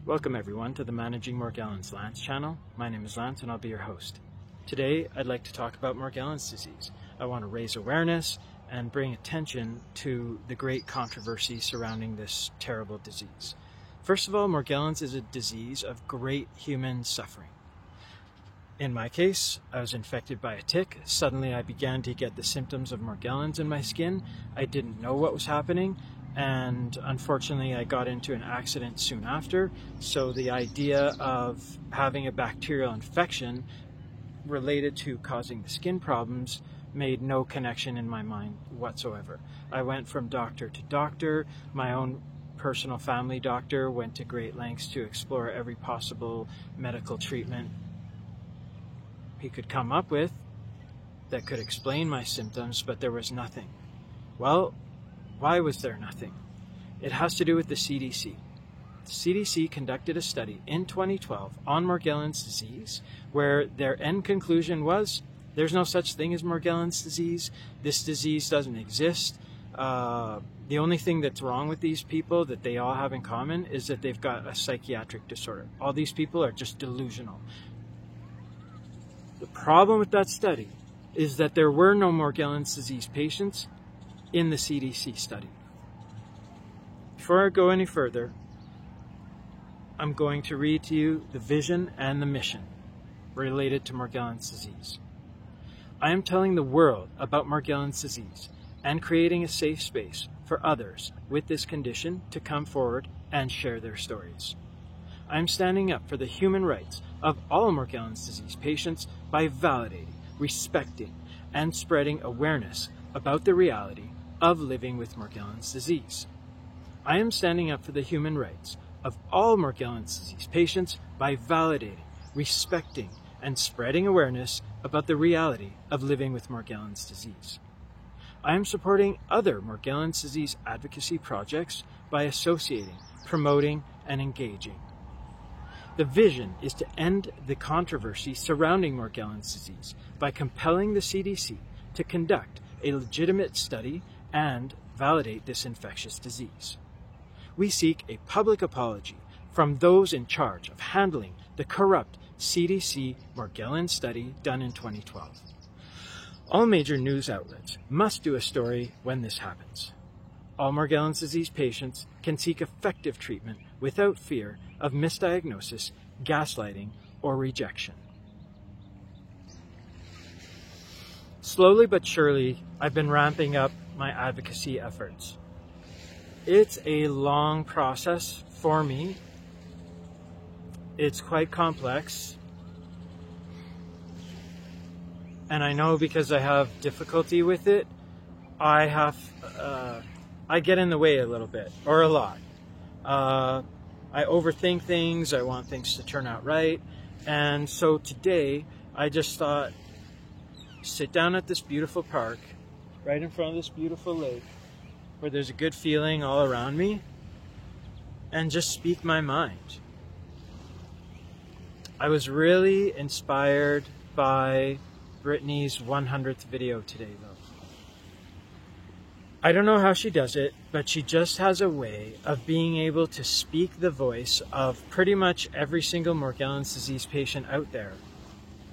Welcome everyone to the Managing Morgellons Lance channel. My name is Lance and I'll be your host. Today I'd like to talk about Morgellons disease. I want to raise awareness and bring attention to the great controversy surrounding this terrible disease. First of all, Morgellons is a disease of great human suffering. In my case, I was infected by a tick. Suddenly I began to get the symptoms of Morgellons in my skin. I didn't know what was happening, and unfortunately I got into an accident soon after. So the idea of having a bacterial infection related to causing the skin problems made no connection in my mind whatsoever. I went from doctor to doctor. My own personal family doctor went to great lengths to explore every possible medical treatment he could come up with that could explain my symptoms, but there was nothing. Well, why was there nothing? It has to do with the CDC. The CDC conducted a study in 2012 on Morgellons disease, where their end conclusion was there's no such thing as Morgellons disease. This disease doesn't exist. The only thing that's wrong with these people that they all have in common is that they've got a psychiatric disorder. All these people are just delusional. The problem with that study is that there were no Morgellons disease patients in the CDC study. Before I go any further, I'm going to read to you the vision and the mission related to Morgellons disease. I am telling the world about Morgellons disease and creating a safe space for others with this condition to come forward and share their stories. I am standing up for the human rights of all Morgellons disease patients by validating, respecting, and spreading awareness about the reality of living with Morgellons disease. I am standing up for the human rights of all Morgellons disease patients by validating, respecting, and spreading awareness about the reality of living with Morgellons disease. I am supporting other Morgellons disease advocacy projects by associating, promoting, and engaging. The vision is to end the controversy surrounding Morgellons disease by compelling the CDC to conduct a legitimate study and validate this infectious disease. We seek a public apology from those in charge of handling the corrupt CDC Morgellons study done in 2012. All major news outlets must do a story when this happens. All Morgellons disease patients can seek effective treatment without fear of misdiagnosis, gaslighting, or rejection. Slowly but surely, I've been ramping up my advocacy efforts. It's a long process for me. It's quite complex. And I know because I have difficulty with it, I get in the way a little bit, or a lot. I overthink things, I want things to turn out right, and so today I just thought, sit down at this beautiful park, right in front of this beautiful lake, where there's a good feeling all around me, and just speak my mind. I was really inspired by Brittany's 100th video today, though. I don't know how she does it, but she just has a way of being able to speak the voice of pretty much every single Morgellons disease patient out there,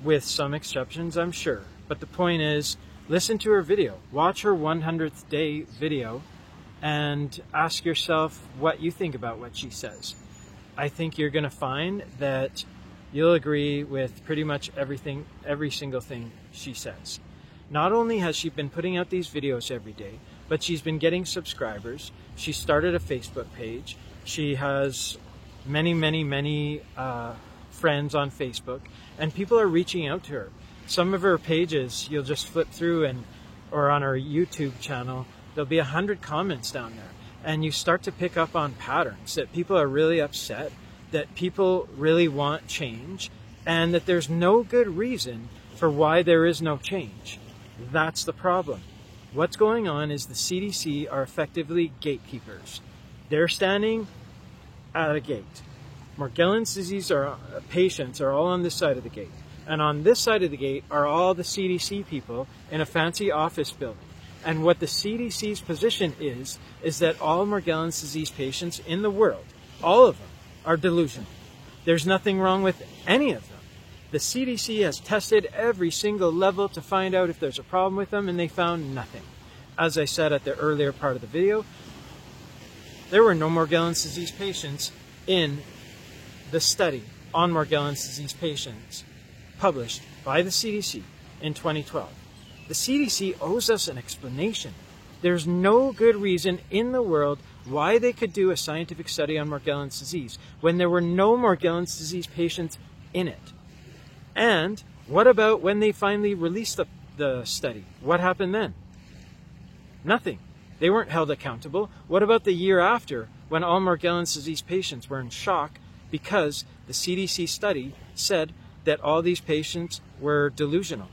with some exceptions, I'm sure. But the point is, listen to her video, watch her 100th day video, and ask yourself what you think about what she says. I think you're going to find that you'll agree with pretty much everything, every single thing she says. Not only has she been putting out these videos every day, but she's been getting subscribers. She started a Facebook page. She has many friends on Facebook, and people are reaching out to her. Some of her pages, you'll just flip through, or on her YouTube channel, there'll be 100 comments down there. And you start to pick up on patterns that people are really upset, that people really want change, and that there's no good reason for why there is no change. That's the problem. What's going on is the CDC are effectively gatekeepers. They're standing at a gate. Morgellons disease patients are all on this side of the gate. And on this side of the gate are all the CDC people in a fancy office building. And what the CDC's position is that all Morgellons disease patients in the world, all of them, are delusional. There's nothing wrong with any of them. The CDC has tested every single level to find out if there's a problem with them, and they found nothing. As I said at the earlier part of the video, there were no Morgellons disease patients in the study on Morgellons disease patients published by the CDC in 2012. The CDC owes us an explanation. There's no good reason in the world why they could do a scientific study on Morgellons disease when there were no Morgellons disease patients in it. And what about when they finally released the study? What happened then? Nothing. They weren't held accountable. What about the year after, when all Morgellons disease patients were in shock because the CDC study said that all these patients were delusional?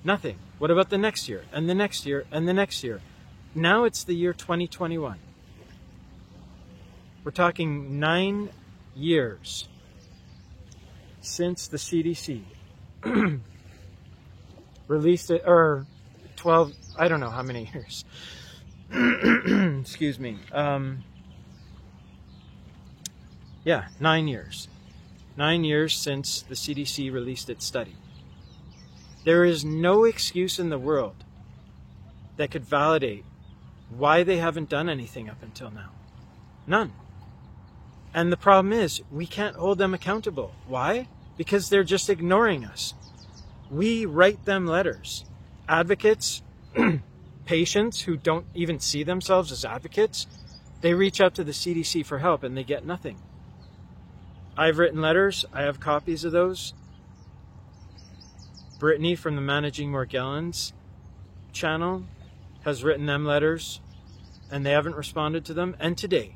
Nothing. What about the next year, and the next year, and the next year? Now it's the year 2021. We're talking 9 years since the CDC released it, or 12, I don't know how many years. Excuse me. Yeah, 9 years. 9 years since the CDC released its study. There is no excuse in the world that could validate why they haven't done anything up until now. None. And the problem is, we can't hold them accountable. Why? Because they're just ignoring us. We write them letters. Advocates, patients who don't even see themselves as advocates, they reach out to the CDC for help and they get nothing. I've written letters. I have copies of those. Brittany from the Managing Morgellons channel has written them letters and they haven't responded to them. And today,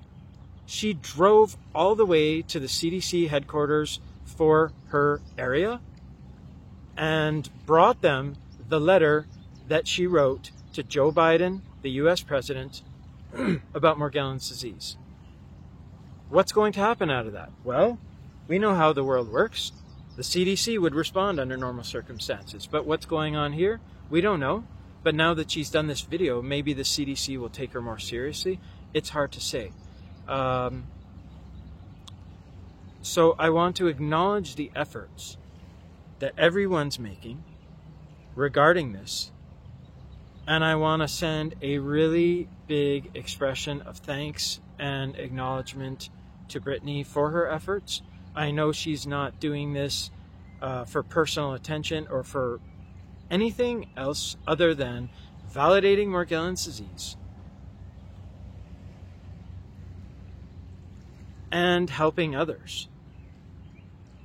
she drove all the way to the CDC headquarters for her area and brought them the letter that she wrote to Joe Biden, the US president, about Morgellons disease. What's going to happen out of that? Well, we know how the world works. The CDC would respond under normal circumstances. But what's going on here? We don't know. But now that she's done this video, maybe the CDC will take her more seriously. It's hard to say. So I want to acknowledge the efforts that everyone's making regarding this. And I want to send a really big expression of thanks and acknowledgement to Brittany for her efforts. I know she's not doing this for personal attention or for anything else other than validating Morgellons disease and helping others.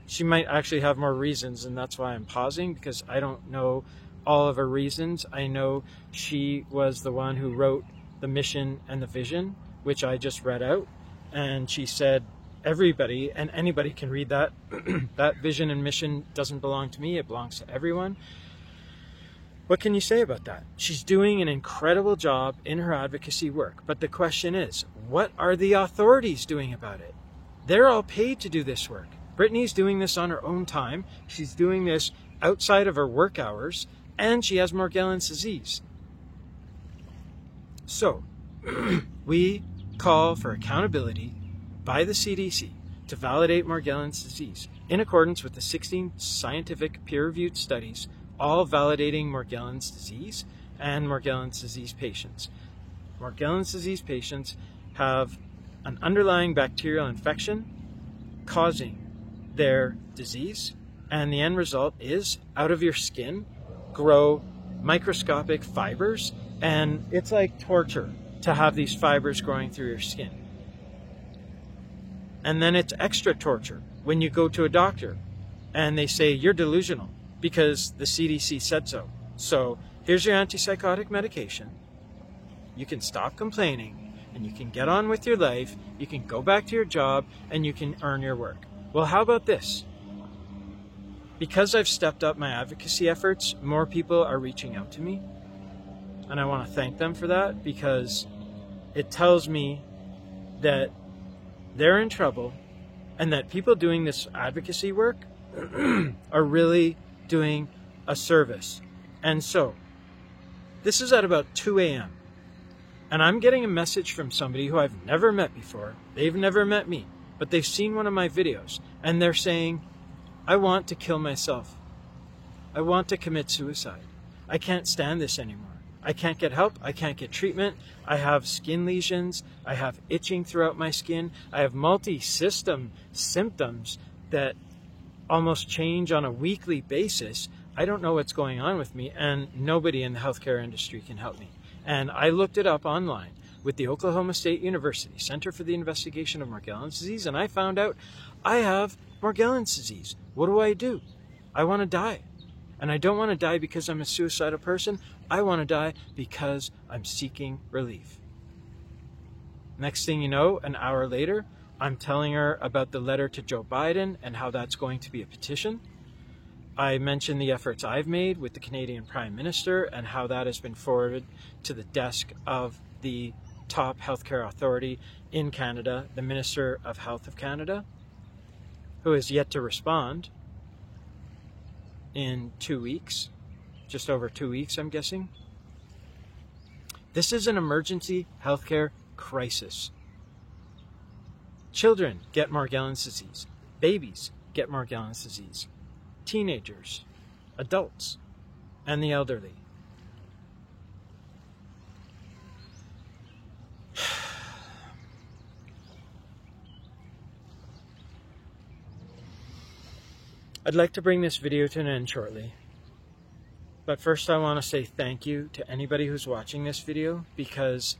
She might actually have more reasons, and that's why I'm pausing, because I don't know all of her reasons. I know she was the one who wrote the mission and the vision, which I just read out, and she said everybody and anybody can read that. That vision and mission doesn't belong to me, it belongs to everyone. What can you say about that? She's doing an incredible job in her advocacy work, but the question is, what are the authorities doing about it? They're all paid to do this work. Brittany's doing this on her own time. She's doing this outside of her work hours, and she has Morgellons disease. So, we call for accountability by the CDC to validate Morgellons disease in accordance with the 16 scientific peer-reviewed studies, all validating Morgellons disease and Morgellons disease patients. Morgellons disease patients have an underlying bacterial infection causing their disease, and the end result is out of your skin grow microscopic fibers, and it's like torture to have these fibers growing through your skin. And then it's extra torture when you go to a doctor and they say you're delusional because the CDC said so. So here's your antipsychotic medication. You can stop complaining and you can get on with your life. You can go back to your job and you can earn your work. Well, how about this? Because I've stepped up my advocacy efforts, more people are reaching out to me. And I want to thank them for that, because it tells me that they're in trouble and that people doing this advocacy work are really doing a service. And so, this is at about 2 a.m. and I'm getting a message from somebody who I've never met before. They've never met me. but they've seen one of my videos and they're saying, I want to kill myself. I want to commit suicide. I can't stand this anymore. I can't get help. I can't get treatment. I have skin lesions. I have itching throughout my skin. I have multi-system symptoms that almost change on a weekly basis. I don't know what's going on with me, and nobody in the healthcare industry can help me. And I looked it up online with the Oklahoma State University Center for the Investigation of Morgellons Disease, and I found out I have Morgellons disease. What do? I want to die. And I don't want to die because I'm a suicidal person. I want to die because I'm seeking relief. Next thing you know, an hour later, I'm telling her about the letter to Joe Biden and how that's going to be a petition. I mentioned the efforts I've made with the Canadian Prime Minister and how that has been forwarded to the desk of the top healthcare authority in Canada, the Minister of Health of Canada, who has yet to respond in 2 weeks, just over 2 weeks, I'm guessing. This is an emergency healthcare crisis. Children get Morgellons disease. Babies get Morgellons disease. Teenagers, adults, and the elderly. I'd like to bring this video to an end shortly, but first I want to say thank you to anybody who's watching this video, because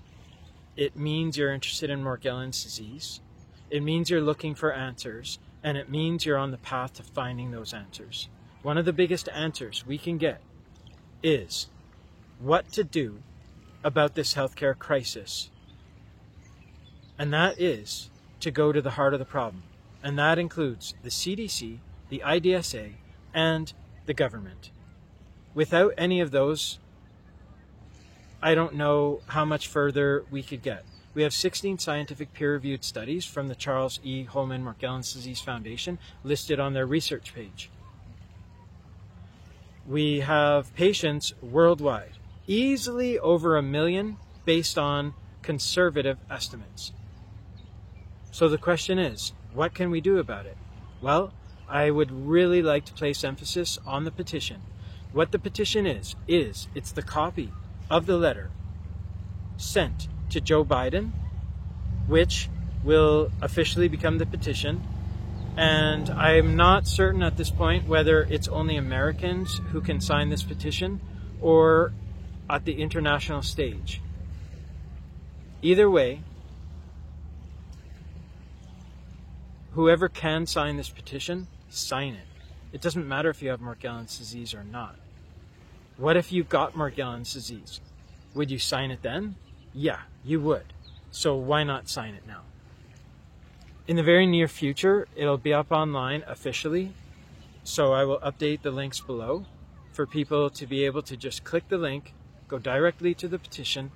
it means you're interested in Morgellons disease, it means you're looking for answers, and it means you're on the path to finding those answers. One of the biggest answers we can get is what to do about this healthcare crisis, and that is to go to the heart of the problem, and that includes the CDC, the IDSA, and the government. Without any of those, I don't know how much further we could get. We have 16 scientific peer-reviewed studies from the Charles E. Holman Morgellons Disease Foundation listed on their research page. We have patients worldwide, easily over 1 million based on conservative estimates. So the question is, what can we do about it? Well, I would really like to place emphasis on the petition. What the petition is it's the copy of the letter sent to Joe Biden, which will officially become the petition. And I'm not certain at this point whether it's only Americans who can sign this petition or at the international stage. Either way, whoever can sign this petition, sign it. It doesn't matter if you have Morgellons disease or not. What if you got Morgellons disease? Would you sign it then? Yeah, you would. So why not sign it now? In the very near future, it'll be up online officially, so I will update the links below for people to be able to just click the link, go directly to the petition,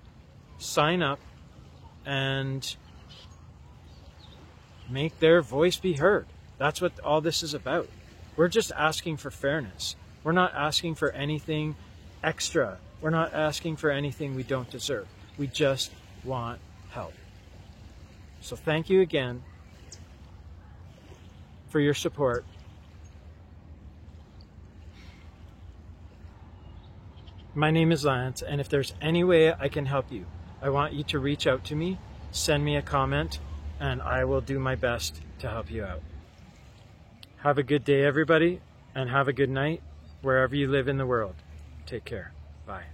sign up, and make their voice be heard. That's what all this is about. We're just asking for fairness. We're not asking for anything extra. We're not asking for anything we don't deserve. We just want help. So thank you again for your support. My name is Lance, and if there's any way I can help you, I want you to reach out to me, send me a comment, and I will do my best to help you out. Have a good day, everybody, and have a good night wherever you live in the world. Take care. Bye.